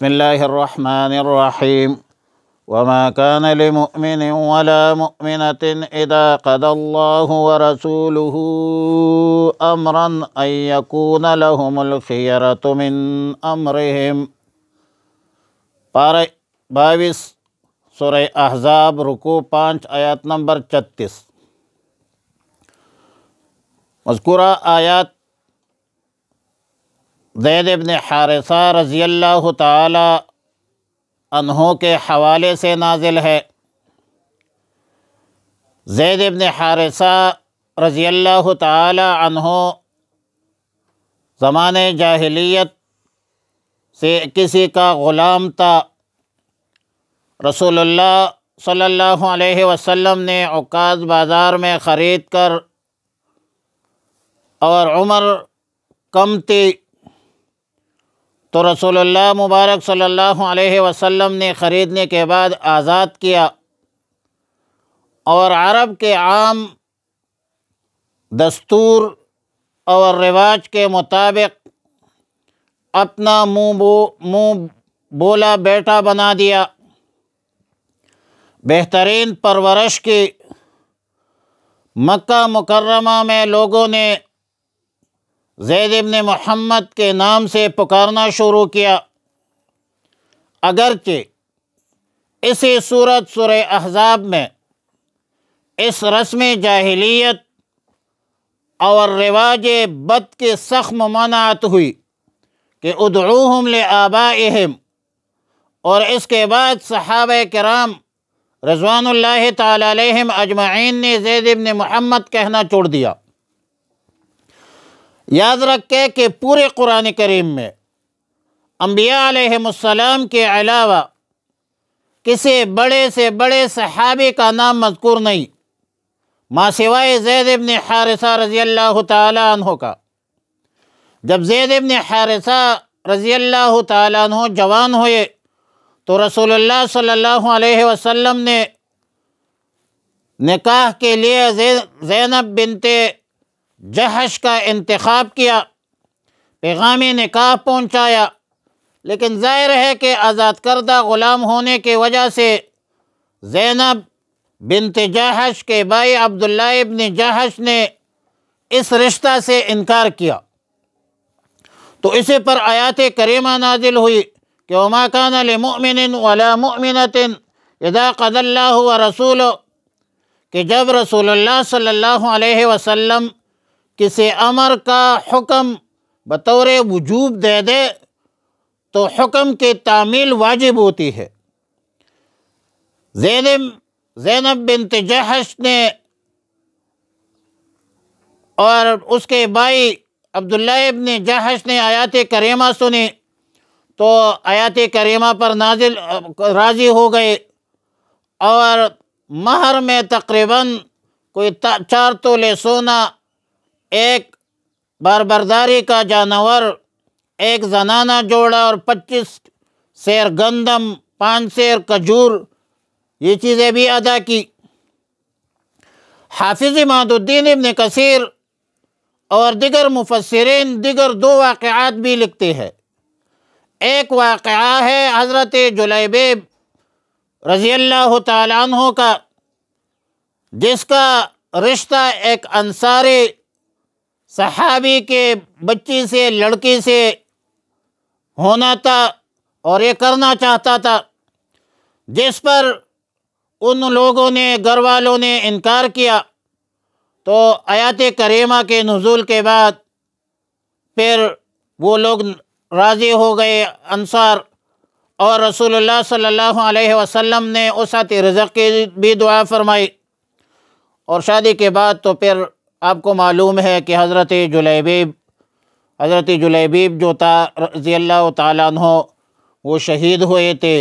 بسم اللہ الرحمن الرحیم وما كان لمؤمن ولا مؤمنة إذا قضى الله ورسوله أمرا أن يكون لهم الخيرة من أمرهم۔ پارہ 22 سورہ احزاب، رکوع 5، آیات نمبر 36۔ مذکورہ آیات زید بن حارثہ رضی اللہ تعالی عنہ کے حوالے سے نازل ہے۔ زید بن حارثہ رضی اللہ تعالی عنہ زمانِ جاہلیت سے کسی کا غلام تھا۔ رسول اللہ صلی اللہ علیہ وسلم نے عکاظ بازار میں خرید کر، اور عمر کم تھی تو رسول اللہ مبارک صلی اللہ علیہ وسلم نے خریدنے کے بعد آزاد کیا، اور عرب کے عام دستور اور رواج کے مطابق اپنا منہ بولا بیٹا بنا دیا۔ بہترین پرورش کی مکہ مکرمہ میں لوگوں نے زید بن محمد کے نام سے پکارنا شروع کیا، اگرچہ اسی سورہ احزاب میں اس رسم جاہلیت اور رواج بد کی سخت ممانعت ہوئی کہ ادعوہم لآبائہم، اور اس کے بعد صحابہ کرام رضوان اللہ تعالی علیہم اجمعین نے زید بن محمد کہنا چھوڑ دیا۔ یاد رکھیں کہ پورے قرآن کریم میں انبیاء علیہم السلام کے علاوہ کسی بڑے سے بڑے صحابی کا نام مذکور نہیں، ما سوائے زید بن حارثہ رضی اللہ تعالی عنہ کا۔ جب زید بن حارثہ رضی اللہ تعالی عنہ جوان ہوئے تو رسول اللہ صلی اللہ علیہ وسلم نے نکاح کے لیے زینب بنت جحش کا انتخاب کیا، پیغام نکاح پہنچایا، لیکن ظاہر ہے کہ آزاد کردہ غلام ہونے کی وجہ سے زینب بنت جحش کے بھائی عبداللہ ابن جحش نے اس رشتہ سے انکار کیا، تو اسی پر آیات کریمہ نازل ہوئی کہ وما كان لمؤمن ولا مؤمنة اذا قضى اللہ ورسولہ، کہ جب رسول اللہ صلی اللہ علیہ وسلم کسی امر کا حکم بطور وجوب دے دے تو حکم کی تعمیل واجب ہوتی ہے۔ زینب بنت جحش نے اور اس کے بھائی عبداللہ ابن جحش نے آیات کریمہ سنی تو آیات کریمہ پر راضی ہو گئے، اور مہر میں تقریباً کوئی 4 تولے سونا، 1 باربرداری کا جانور، 1 زنانہ جوڑا، اور 25 سیر گندم، 5 سیر کھجور، یہ چیزیں بھی ادا کی۔ حافظ اماد الدین ابن کثیر اور دیگر مفسرین دیگر 2 واقعات بھی لکھتے ہیں۔ ایک واقعہ ہے حضرت جلیبیب رضی اللہ تعالی عنہ کا، جس کا رشتہ ایک انصاری صحابی کے بچی سے، لڑکی سے ہونا تھا، اور یہ کرنا چاہتا تھا، جس پر ان لوگوں نے، گھر والوں نے انکار کیا۔ تو آیات کریمہ کے نزول کے بعد پھر وہ لوگ راضی ہو گئے انصار، اور رسول اللہ صلی اللہ علیہ وسلم نے وسعت رزق کی بھی دعا فرمائی، اور شادی کے بعد تو پھر آپ کو معلوم ہے کہ حضرت جلیبیب جو تھا رضی اللہ تعالیٰ عنہ، وہ شہید ہوئے تھے۔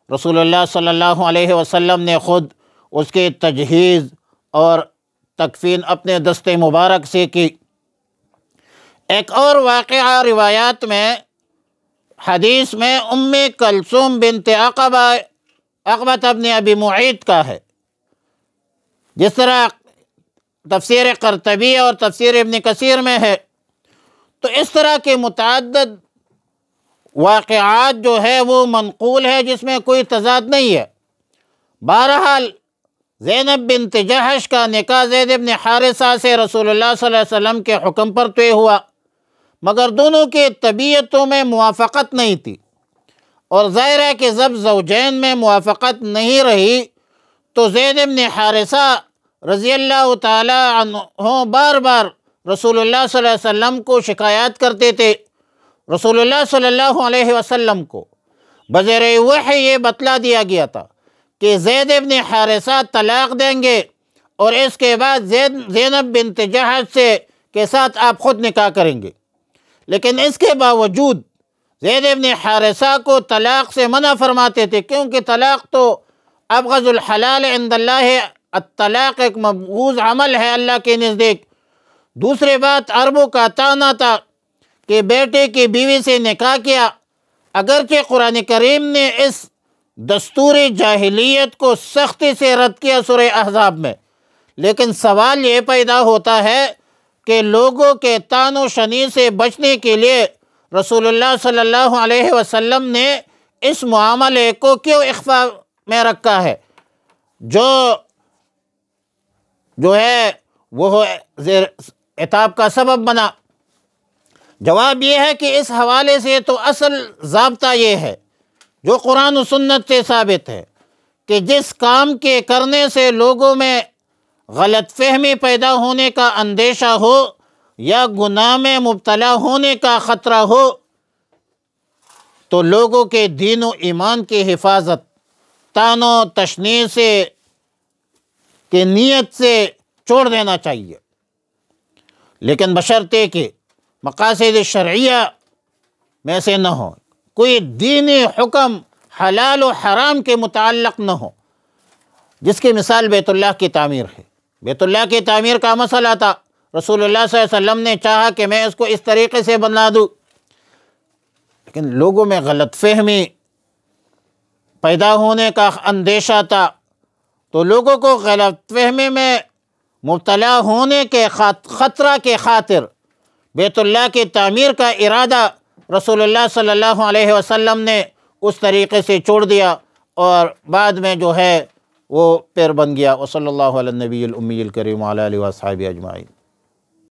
رسول اللہ صلی اللہ علیہ وسلم نے خود اس کی تجہیز اور تکفین اپنے دست مبارک سے کی۔ ایک اور واقعہ روایات میں، حدیث میں، ام کلثوم بنت عقبہ ابن ابی معیط کا ہے، جس طرح تفسیر قرطبی اور تفسیر ابن کثیر میں ہے۔ تو اس طرح کے متعدد واقعات جو ہے وہ منقول ہے، جس میں کوئی تضاد نہیں ہے۔ بہرحال زینب بنت جحش کا نکاح زید بن حارثہ سے رسول اللہ صلی اللہ علیہ وسلم کے حکم پر طے ہوا، مگر دونوں کی طبیعتوں میں موافقت نہیں تھی، اور ظاہر ہے کہ جب زوجین میں موافقت نہیں رہی تو زید بن حارثہ رضی اللہ تعالی عنہ بار بار رسول اللہ صلی اللہ علیہ وسلم کو شکایات کرتے تھے۔ رسول اللہ صلی اللہ علیہ وسلم کو بزیر وحی یہ بتلا دیا گیا تھا کہ زید بن حارثہ طلاق دیں گے، اور اس کے بعد زینب بنت جحش کے ساتھ آپ خود نکاح کریں گے، لیکن اس کے باوجود زید بن حارثہ کو طلاق سے منع فرماتے تھے، کیونکہ طلاق تو ابغض الحلال عند اللہ ہے، الطلاق ایک مبغوض عمل ہے اللہ کے نزدیک۔ دوسری بات، عربوں کا طعنہ تھا کہ بیٹے کی بیوی سے نکاح کیا، اگرچہ قرآن کریم نے اس دستوری جاہلیت کو سختی سے رد کیا سورہ احزاب میں، لیکن سوال یہ پیدا ہوتا ہے کہ لوگوں کے طعن و شنی سے بچنے کے لیے رسول اللہ صلی اللہ علیہ وسلم نے اس معاملے کو کیوں اخفاء میں رکھا ہے، جو ہے وہ عتاب کا سبب بنا؟ جواب یہ ہے کہ اس حوالے سے تو اصل ضابطہ یہ ہے جو قرآن و سنت سے ثابت ہے کہ جس کام کے کرنے سے لوگوں میں غلط فہمی پیدا ہونے کا اندیشہ ہو یا گناہ میں مبتلا ہونے کا خطرہ ہو تو لوگوں کے دین و ایمان کی حفاظت طعن و تشنیع سے کی نیت سے چھوڑ دینا چاہیے، لیکن بشرطے کہ مقاصد شرعیہ میں سے نہ ہو، کوئی دینی حکم حلال و حرام کے متعلق نہ ہو، جس کی مثال بیت اللہ کی تعمیر ہے۔ بیت اللہ کی تعمیر کا مسئلہ تھا، رسول اللہ صلی اللہ علیہ وسلم نے چاہا کہ میں اس کو اس طریقے سے بنا دوں، لیکن لوگوں میں غلط فہمی پیدا ہونے کا اندیشہ تھا، تو لوگوں کو غلط فہمی میں مبتلا ہونے کے خطرہ کے خاطر بیت اللہ کی تعمیر کا ارادہ رسول اللہ صلی اللہ علیہ وسلم نے اس طریقے سے چھوڑ دیا، اور بعد میں جو ہے وہ پیر بن گیا۔ وصلی اللہ علی النبی الامی الکریم وعلی آلہ واصحابہ اجمعین۔